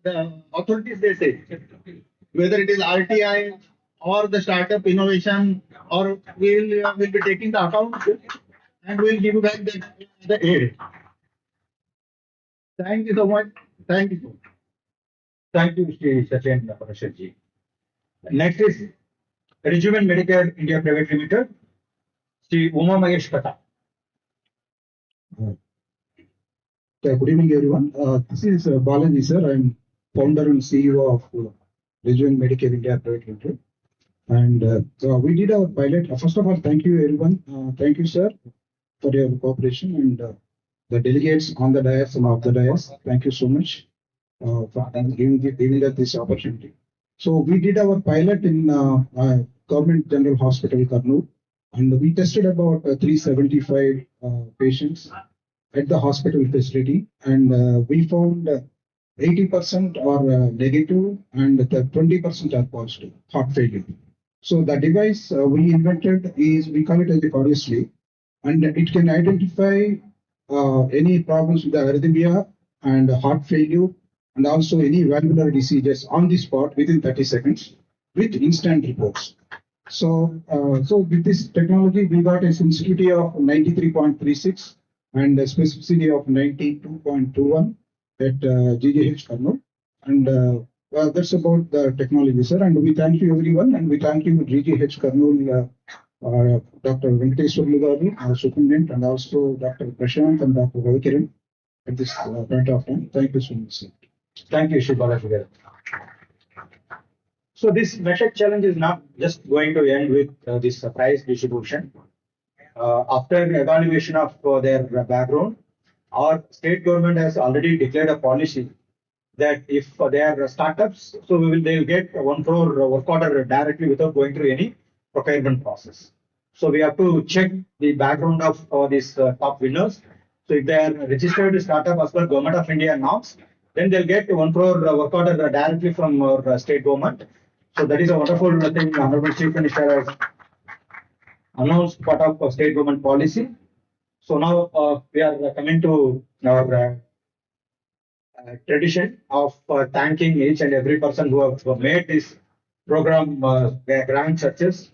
S4: the authorities they say, whether it is RTI or the startup innovation, or we'll be taking the account and we'll give you back the aid. Thank you so much. Thank you.
S5: Thank you, Mr. Satya Parashadji. Next is Rejuven Medicare India Private Limited, Sri Uma Mahesh Kata.
S8: Good evening, everyone. This is Balaji, sir. I'm founder and CEO of Rejuven Medicare India Private Limited. And so we did our pilot. First of all, thank you, everyone. Thank you, sir, for your cooperation, and the delegates on the dais and off the dais. Thank you so much for giving us this opportunity. So we did our pilot in Government General Hospital, Kurnool, and we tested about 375 patients at the hospital facility, and we found 80% are negative and the 20% are positive, heart failure. So the device we invented is, we call it as a cardio sleep, and it can identify any problems with the arrhythmia and heart failure, and also any valvular diseases on the spot within 30 seconds with instant reports. So, so with this technology, we got a sensitivity of 93.36 and a specificity of 92.21 at GGH Kurnool. And that's about the technology, sir. And we thank you, everyone. And we thank you, GGH Kurnool, Dr. Venkateswar Lugaru, our superintendent, and also Dr. Prashant and Dr. Valedictory at this point of time. Thank you so much, sir.
S5: Thank you, Shri Balaji. So this metric challenge is not just going to end with this prize distribution. After evaluation of their background, our state government has already declared a policy that if they are startups, so they will get 1 crore work order directly without going through any procurement process. So we have to check the background of these top winners. So if they are registered startup as per Government of India norms, then they'll get 1 crore work order directly from our state government. So that is a wonderful thing Honorable Chief Minister has announced, part of state government policy. So now we are coming to our tradition of thanking each and every person who have made this program grand success.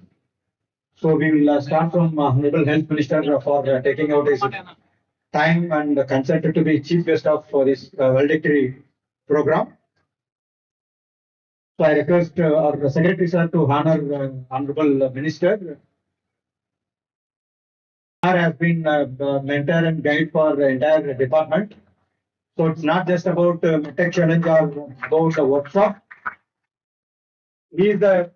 S5: So we will start from Honorable Health Minister for taking out his time and consent to be chief guest of this valedictory program. So I request our Secretary Sir to honor Honorable Minister. Kumar has been mentor and guide for the entire department. So it's not just about tech challenge or about the workshop. He is the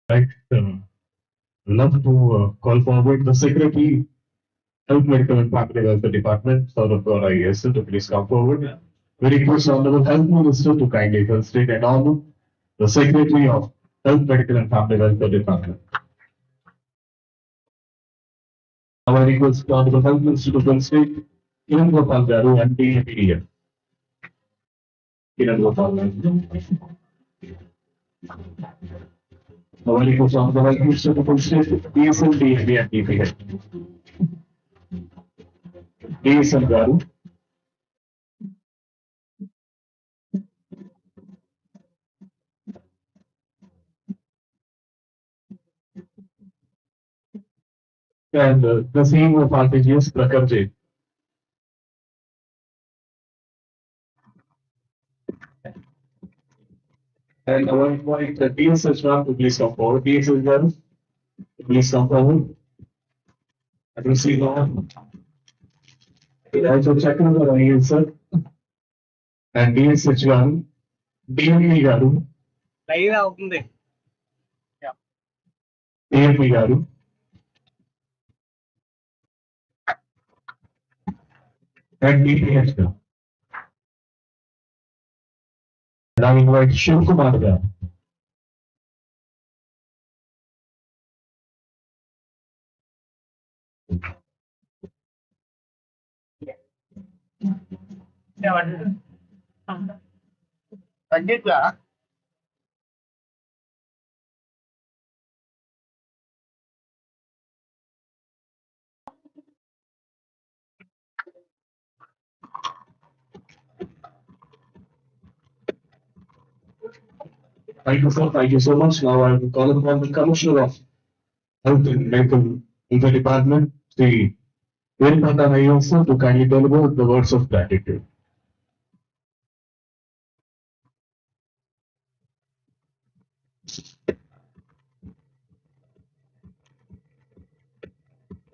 S2: Right. Love to call forward the Secretary, Health, Medical and Family Welfare Department, Saurabh Gaur IAS, to please come forward. We request Honorable Health Minister to kindly felicitate and honor the Secretary of Health, Medical and Family Welfare Department. Now I request Honorable Health Minister to felicitate Kiran Gopal Garu, MD, PDF. Kiran Gopal Garu. Now I request Honorable Health Minister to felicitate DSL, DAB and DPH. DSL Garu. and the CEO of RTGS, Prakhar Jain. And I will invite the DSS to please come forward. DSS Garu, please come forward. I will see now. Also check on the IES, sir. And DSH Garu, DME Garu, DME Garu, and DPH Garu. And I invite Shiv Kumar Garu. Thank you, sir. Thank you so much. Now I will call upon the Commissioner of Health and Medical Welfare Department, Sri Venkata IES, sir, to kindly deliver the words of gratitude.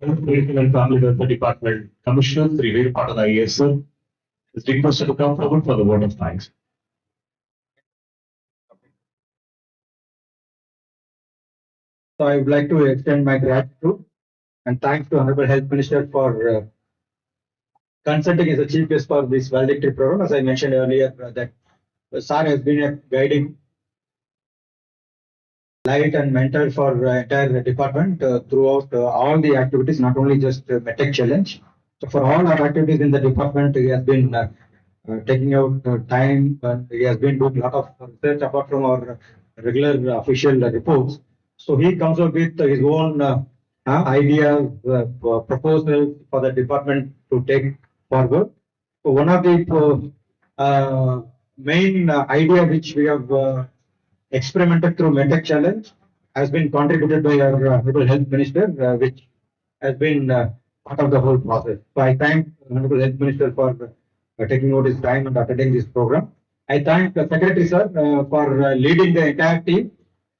S2: Health, Medical and Family Welfare Department Commissioner Sri Venkata IES, sir, is requested to come forward for the word of thanks.
S5: So I would like to extend my gratitude and thanks to Honorable Health Minister for consulting as a chief guest for this valedictory program. As I mentioned earlier, that SAR has been a guiding light and mentor for entire department throughout all the activities, not only just MedTech Challenge. So for all our activities in the department, he has been taking out time, and he has been doing a lot of research apart from our regular official reports. So he comes up with his own ideas, proposals for the department to take forward. So one of the main idea which we have experimented through MedTech Challenge has been contributed by our Honorable Health Minister, which has been part of the whole process. So I thank Honorable Health Minister for taking out his time and attending this program. I thank the Secretary Sir for leading the entire team.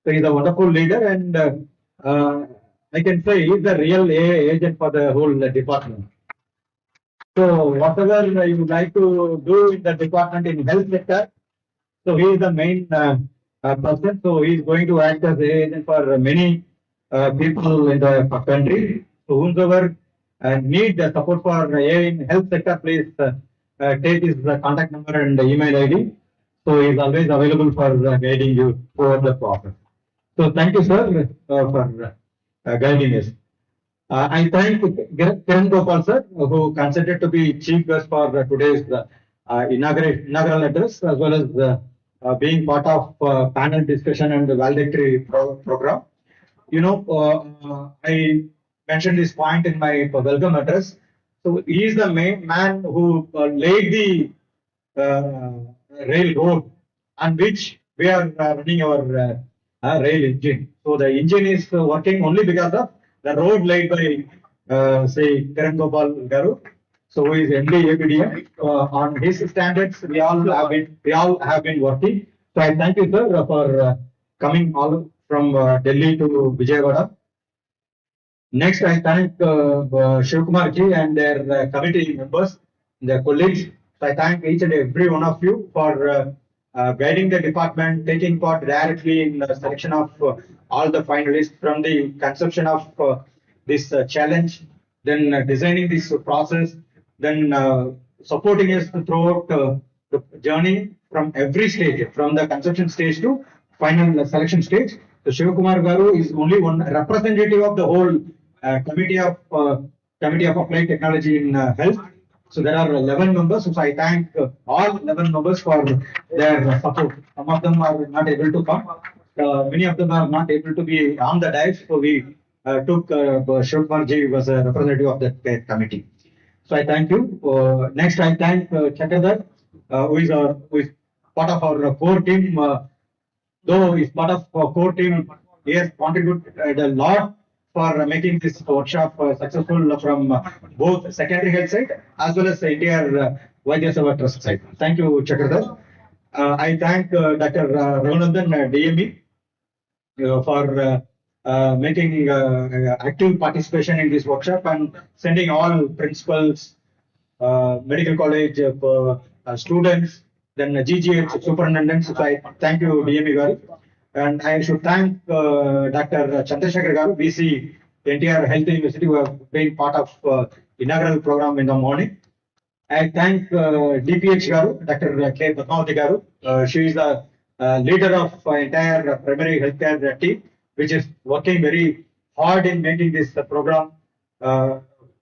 S5: So he's a wonderful leader, and I can say he's the real AA agent for the whole department. So whatever you would like to do in the department in health sector, so he is the main person. So he is going to act as AA agent for many people in the country. So whoever need the support for AA in health sector, please take his contact number and email ID. So he is always available for guiding you throughout the process. So thank you, sir, for guiding us. I thank Kiran Gopal, sir, who consented to be chief guest for today's inaugural address, as well as being part of panel discussion and the valedictory program. You know, I mentioned this point in my welcome address. So he is the main man who laid the railroad on which we are running our rail engine. So the engine is working only because of the road laid by say Kiran Gopal Garu. So who is MD APDM. On his standards, we all have been working. So I thank you, sir, for coming all from Delhi to Vijayawada. Next, I thank Shiv Kumar ji and their committee members, their colleagues. So I thank each and every one of you for guiding the department, taking part directly in the selection of all the finalists from the conception of this challenge, then designing this process, then supporting us throughout the journey from every stage, from the conception stage to final selection stage. So Shiv Kumar Garu is only one representative of the whole committee of applied technology in health. So there are 11 members. So I thank all 11 members for their support. Some of them are not able to come. Many of them are not able to be on the dais. So we took Shiv Kumar ji was a representative of that committee. So I thank you. Next, I thank Chakradhar, who is part of our core team. Though he's part of our core team, he has contributed a lot for making this workshop successful from both secondary health side as well as the entire Vaidya Seva Trust side. Thank you, Chakradhar. I thank Dr. Raghunandan, DME, for making active participation in this workshop and sending all principals, medical college students, then GGH superintendents. So I thank you, DME Garu. And I should thank Dr. Chandrasekhar Garu, VC, the entire Health University, who have been part of inaugural program in the morning. I thank DPH Garu, Dr. K. Padmavati Garu. She is the leader of entire primary healthcare team, which is working very hard in making this program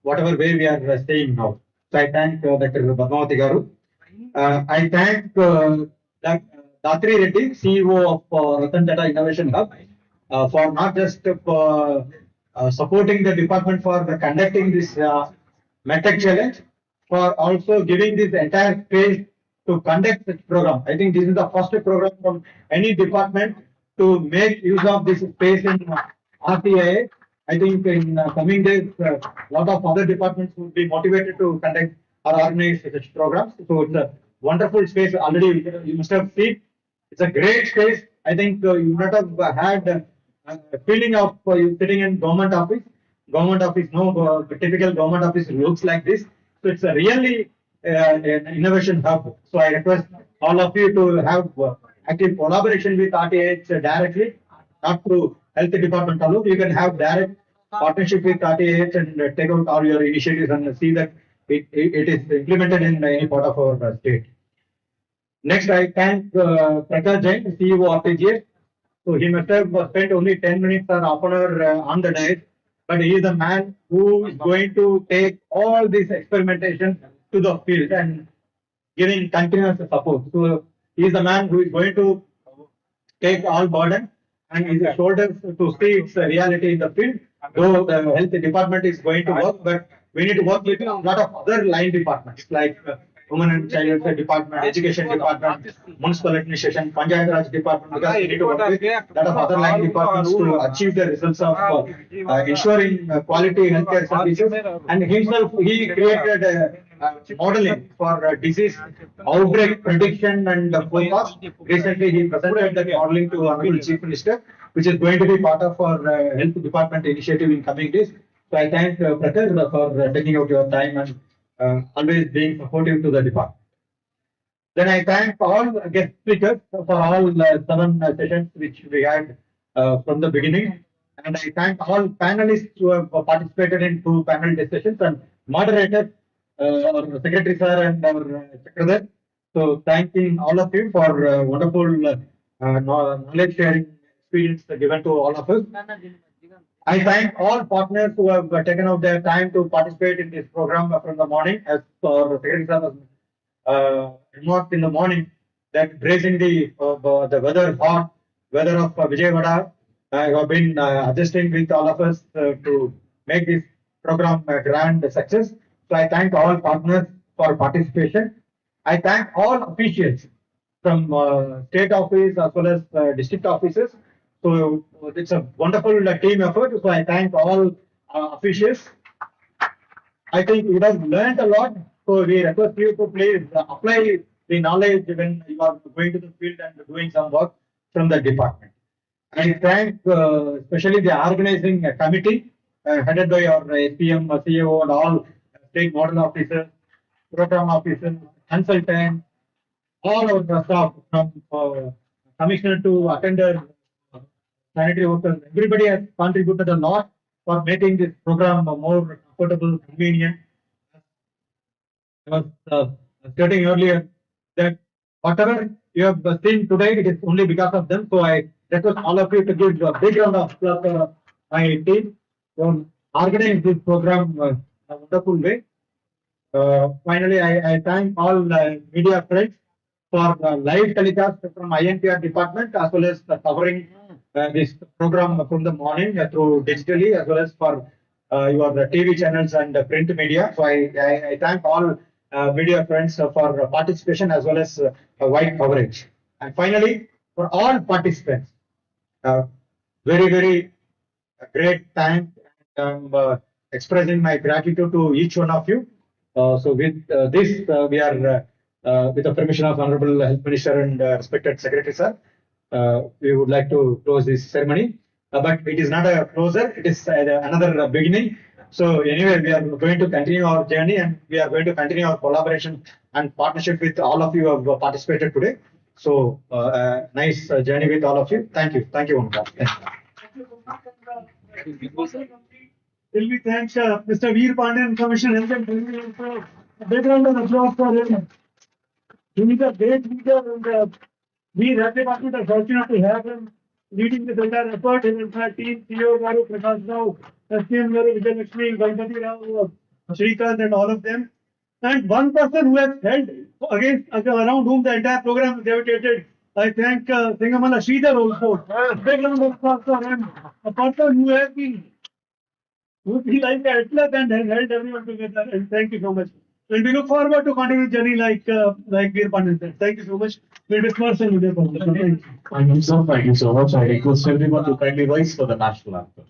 S5: whatever way we are staying now. So I thank Dr. Padmavati Garu. I thank Datri Reddy, CEO of Ratan Tata Innovation Hub, for not just supporting the department for conducting this MedTech challenge, for also giving this entire space to conduct this program. I think this is the first program from any department to make use of this space in RTIA. I think in coming days, a lot of other departments will be motivated to conduct or organize such programs. So it's a wonderful space. Already you must have seen. It's a great space. I think you might have had a feeling of you sitting in government office. Government office, no typical government office looks like this. So it's a really an innovation hub. So I request all of you to have active collaboration with RTH directly, not through health department alone. You can have direct partnership with RTH and take out all your initiatives and see that it is implemented in any part of our state. Next, I thank Prakash Jain, CEO of TGS. So he must have spent only 10 minutes or half an hour on the diet, but he is the man who is going to take all this experimentation to the field and giving continuous support. So he is the man who is going to take all burden and his shoulders to see its reality in the field. Though the health department is going to work, but we need to work with a lot of other line departments like Women and Child Department, Education Department, Municipal Administration, Panchayat Raj Department, because we need to work with a lot of other line departments to achieve the results of ensuring quality healthcare services. And himself, he created modeling for disease outbreak prediction and forecast. Recently, he presented that modeling to Honorable Chief Minister, which is going to be part of our health department initiative in coming days. So I thank Prakash for taking out your time and always being supportive to the department. Then I thank all guest speakers for all 7 sessions which we had from the beginning. And I thank all panelists who have participated in 2 panel discussions and moderators, our Secretary Sir and our Chakradhar. So thanking all of you for wonderful knowledge sharing experience given to all of us. I thank all partners who have taken out their time to participate in this program from the morning. As our Secretary Sir was remarked in the morning, that bracing the weather hot weather of Vijayawada, you have been adjusting with all of us to make this program a grand success. So I thank all partners for participation. I thank all officials from state office as well as district offices. So it's a wonderful team effort. So I thank all officials. I think you have learned a lot. So we request you to please apply the knowledge when you are going to the field and doing some work from the department. I thank especially the organizing committee headed by our SPM, CEO and all state model officers, program officers, consultants, all our staff from commissioner to attender, sanitary workers, everybody has contributed a lot for making this program more affordable, convenient. I was stating earlier that whatever you have seen today, it is only because of them. So I request all of you to give a big round of applause to my team to organize this program in a wonderful way. Finally, I thank all media friends for live telecast from INPR department as well as covering this program from the morning through digitally as well as for your TV channels and print media. So I thank all media friends for participation as well as wide coverage. And finally, for all participants, very a great thank. I'm expressing my gratitude to each one of you. So with this, we are with the permission of Honorable Health Minister and respected Secretary Sir, we would like to close this ceremony. But it is not a closer; it is another beginning. So anyway, we are going to continue our journey, and we are going to continue our collaboration and partnership with all of you who have participated today. So nice journey with all of you. Thank you. Thank you, Kumar.
S9: Will we thank Mr. Veer Pandian, Commissioner Health and Family for a background and applause for him. He is a great leader, and we Health Department are fortunate to have him leading this entire effort. His entire team, CEO Garu, Prakash Rao, SPM Garu, Vijay Lakshmi, Ganpati Rao, Shrikant, and all of them. And one person who has held against around whom the entire program gravitated, I thank Singamala Sridhar also. Background of applause for him. A person who has been like the atlas and has held everyone together. And thank you so much. And we look forward to continue the journey like Veer Pandian said. Thank you so much. We'll disperse and we'll Thank you.
S2: Thank you, sir. Thank you so much. I request everyone to kindly rise for the national anthem.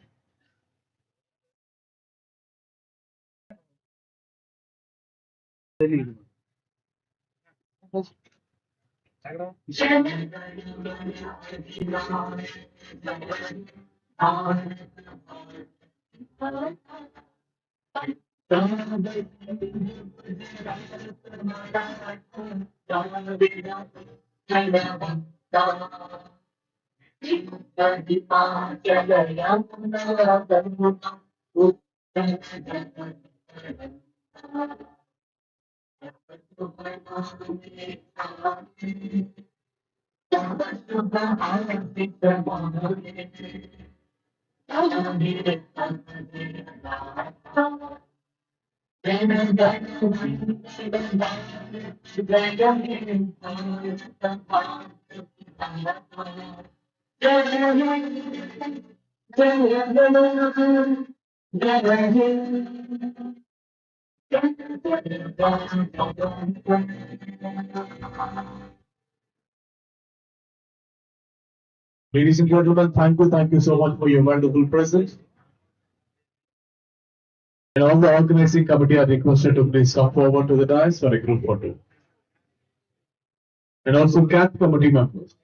S2: Ladies and gentlemen, thank you so much for your wonderful presence. And all the organizing committee are requested to please come forward to the dais for a group photo. And also CAMP committee members,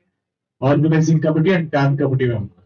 S2: organizing committee and CAMP committee members.